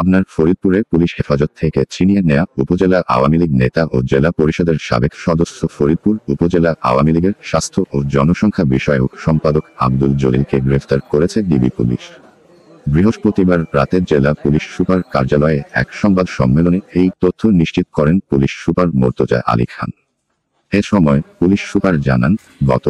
পাবনার ফরিদপুরে পুলিশ হেফাজত থেকে ছিনিয়ে নেয়া উপজেলা আওয়ামী লীগ নেতা ও জেলা পরিষদের সাবেক সদস্য ফরিদপুর উপজেলা আওয়ামী লীগের স্বাস্থ্য ও জনসংখ্যা বিষয়ক সম্পাদক আব্দুল জলিলকে গ্রেফতার করেছে ডিবি পুলিশ। বৃহস্পতিবার রাতে জেলা পুলিশ সুপার কার্যালয়ে এক সংবাদ সম্মেলনে এই তথ্য নিশ্চিত করেন পুলিশ সুপার মোর্তজা আলী খান। এ সময় পুলিশ সুপার জানান, গত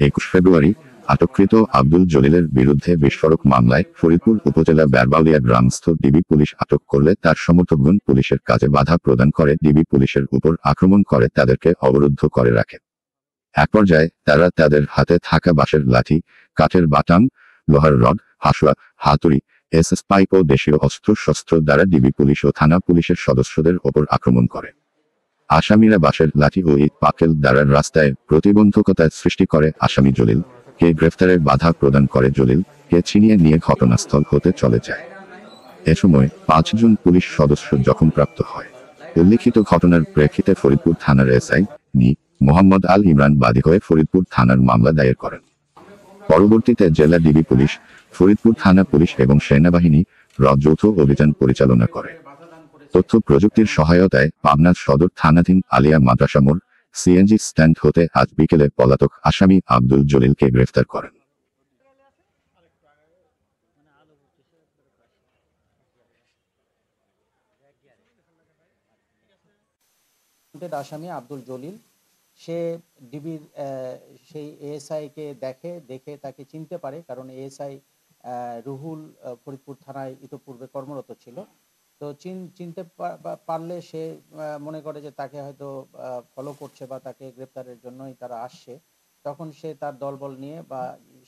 21 ফেব্রুয়ারি আটককৃত আব্দুল জলিলের বিরুদ্ধে বিস্ফোরক মামলায় ফরিদপুর উপজেলা ব্যারবাউলিয়া গ্রামস্থ ডিবি পুলিশ আটক করলে তার সমর্থকগণ পুলিশের কাজে বাধা প্রদান করে ডিবি পুলিশের উপর আক্রমণ করে তাদেরকে অবরুদ্ধ করে রাখে। এক পর্যায়ে তারা তাদের হাতে থাকা বাঁশের লাঠি, কাঠের বাটাম, লোহার রড, হাসুয়া, হাতুড়ি, এসএস পাইপ ও দেশীয় অস্ত্রশস্ত্র দ্বারা ডিবি পুলিশ ও থানা পুলিশের সদস্যদের ওপর আক্রমণ করে। আসামিরা বাঁশের লাঠি ও ইট পাকেল দ্বারা রাস্তায় প্রতিবন্ধকতা সৃষ্টি করে আসামি জলিল কে গ্রেফতারে বাধা প্রদান করে জলিল কে ছিনিয়ে নিয়ে ঘটনাস্থল হতে চলে যায়। এ সময় 5 জন পুলিশ সদস্য জখমপ্রাপ্ত হয়। উল্লিখিত ঘটনার প্রেক্ষিতে ফরিদপুর থানার এসআই মোহাম্মদ আল ইমরান বাদী হয়ে ফরিদপুর থানার মামলা দায়ের করেন। পরবর্তীতে জেলা ডিবি পুলিশ, ফরিদপুর থানা পুলিশ এবং সেনাবাহিনী যৌথ অভিযান পরিচালনা করে। তথ্য প্রযুক্তির সহায়তায় পাবনা সদর থানাধীন আলিয়া মাদ্রাসা মোড় সিএনজি স্ট্যান্ড হতে আজ বিকেলে পলাতক আসামি আব্দুল জলিলকে গ্রেফতার করেন। আসামি আব্দুল জলিল সে ডিবির সেই এএসআই কে দেখে তাকে চিনতে পারে, কারণ এএসআই রুহুল ফরিদপুর থানায় ইতোপূর্বে কর্মরত ছিল। তো চিনতে পারলে সে মনে করে যে তাকে হয়তো ফলো করছে বা তাকে গ্রেপ্তারের জন্যই তারা আসছে। তখন সে তার দলবল নিয়ে বা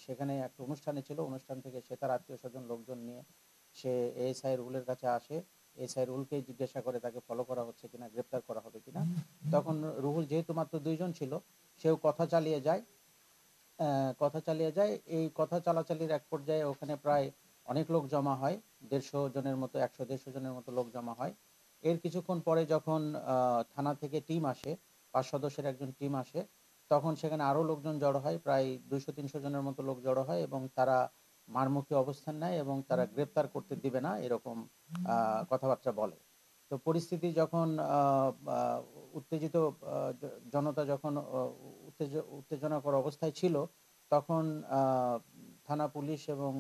সেখানে একটা অনুষ্ঠানে ছিল, অনুষ্ঠান থেকে সে তার আত্মীয় স্বজন লোকজন নিয়ে সে এএসআই রুহুলের কাছে আসে। এসআই রুহুলকে জিজ্ঞাসা করে তাকে ফলো করা হচ্ছে কিনা, গ্রেপ্তার করা হবে কিনা। তখন রুহুল যেহেতু মাত্র 2 জন ছিল, সেও কথা চালিয়ে যায়। এই কথা চালাচালির এক পর্যায়ে ওখানে প্রায় অনেক লোক জমা হয়, 150 জনের মতো, 100-150 জনের মতো লোক জমা হয়। এর কিছুক্ষণ পরে যখন থানা থেকে টিম আসে, 5 সদস্যের একজন টিম আসে, তখন সেখানে আরও লোকজন জড়ো হয়, প্রায় 200-300 জনের মতো লোক জড়ো হয় এবং তারা মারমুখী অবস্থান নেয় এবং তারা গ্রেপ্তার করতে দিবে না এরকম কথাবার্তা বলে। তো পরিস্থিতি যখন উত্তেজিত, জনতা যখন উত্তেজনাকর অবস্থায় ছিল, তখন থানা পুলিশ এবং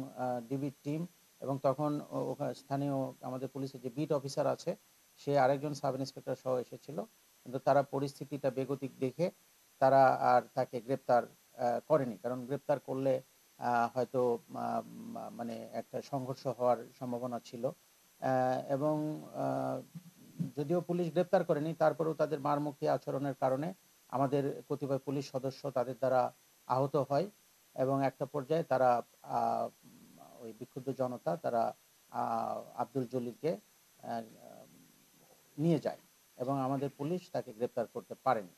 ডিবির টিম এবং তখন স্থানীয় আমাদের পুলিশের যে বিট অফিসার আছে সে আরেকজন সাব ইন্সপেক্টর সহ এসেছিল, কিন্তু তারা পরিস্থিতিটা বেগতিক দেখে তারা আর তাকে গ্রেপ্তার করেনি, কারণ গ্রেপ্তার করলে হয়তো মানে একটা সংঘর্ষ হওয়ার সম্ভাবনা ছিল। এবং যদিও পুলিশ গ্রেপ্তার করেনি, তারপরেও তাদের মারমুখী আচরণের কারণে আমাদের কতিপয় পুলিশ সদস্য তাদের দ্বারা আহত হয় এবং একটা পর্যায়ে তারা ওই বিক্ষুব্ধ জনতা তারা আব্দুল জলিলকে নিয়ে যায় এবং আমাদের পুলিশ তাকে গ্রেপ্তার করতে পারেনি।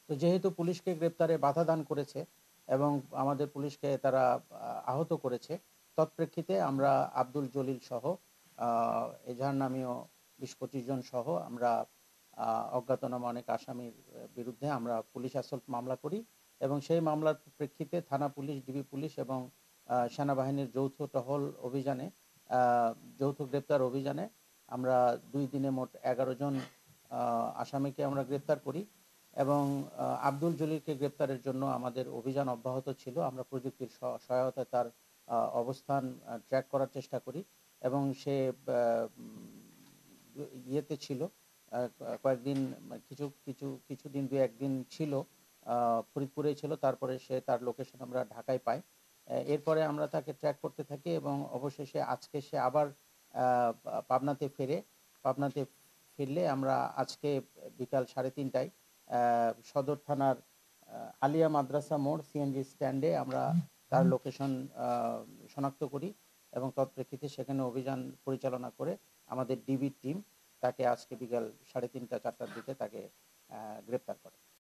তো যেহেতু পুলিশকে গ্রেপ্তারে বাধা দান করেছে এবং আমাদের পুলিশকে তারা আহত করেছে, তৎপ্রেক্ষিতে আমরা আব্দুল জলিল সহ এজাহার নামীয় 20-25 জন সহ আমরা অজ্ঞাতনামা অনেক আসামির বিরুদ্ধে আমরা পুলিশ অ্যাসল্ট মামলা করি এবং সেই মামলার প্রেক্ষিতে থানা পুলিশ, ডিবি পুলিশ এবং সেনাবাহিনীর যৌথ টহল অভিযানে, যৌথ গ্রেপ্তার অভিযানে আমরা 2 দিনে মোট 11 জন আসামিকে আমরা গ্রেপ্তার করি এবং আব্দুল জলিলকে গ্রেপ্তারের জন্য আমাদের অভিযান অব্যাহত ছিল। আমরা প্রযুক্তির সহায়তায় তার অবস্থান ট্র্যাক করার চেষ্টা করি এবং সে ইয়েতে ছিল কয়েকদিন, কিছুদিন 2-1 দিন ছিল ফরিদপুরেই ছিল, তারপরে সে তার লোকেশন আমরা ঢাকায় পাই। এরপরে আমরা তাকে ট্র্যাক করতে থাকি এবং অবশেষে আজকে সে আবার পাবনাতে ফিরলে আমরা আজকে বিকাল 3:30টায় সদর থানার আলিয়া মাদ্রাসা মোড় সিএনজি স্ট্যান্ডে আমরা তার লোকেশন শনাক্ত করি এবং তৎপ্রেক্ষিতে সেখানে অভিযান পরিচালনা করে আমাদের ডিবির টিম তাকে আজকে বিকাল 3:30-4টার দিকে তাকে গ্রেপ্তার করে।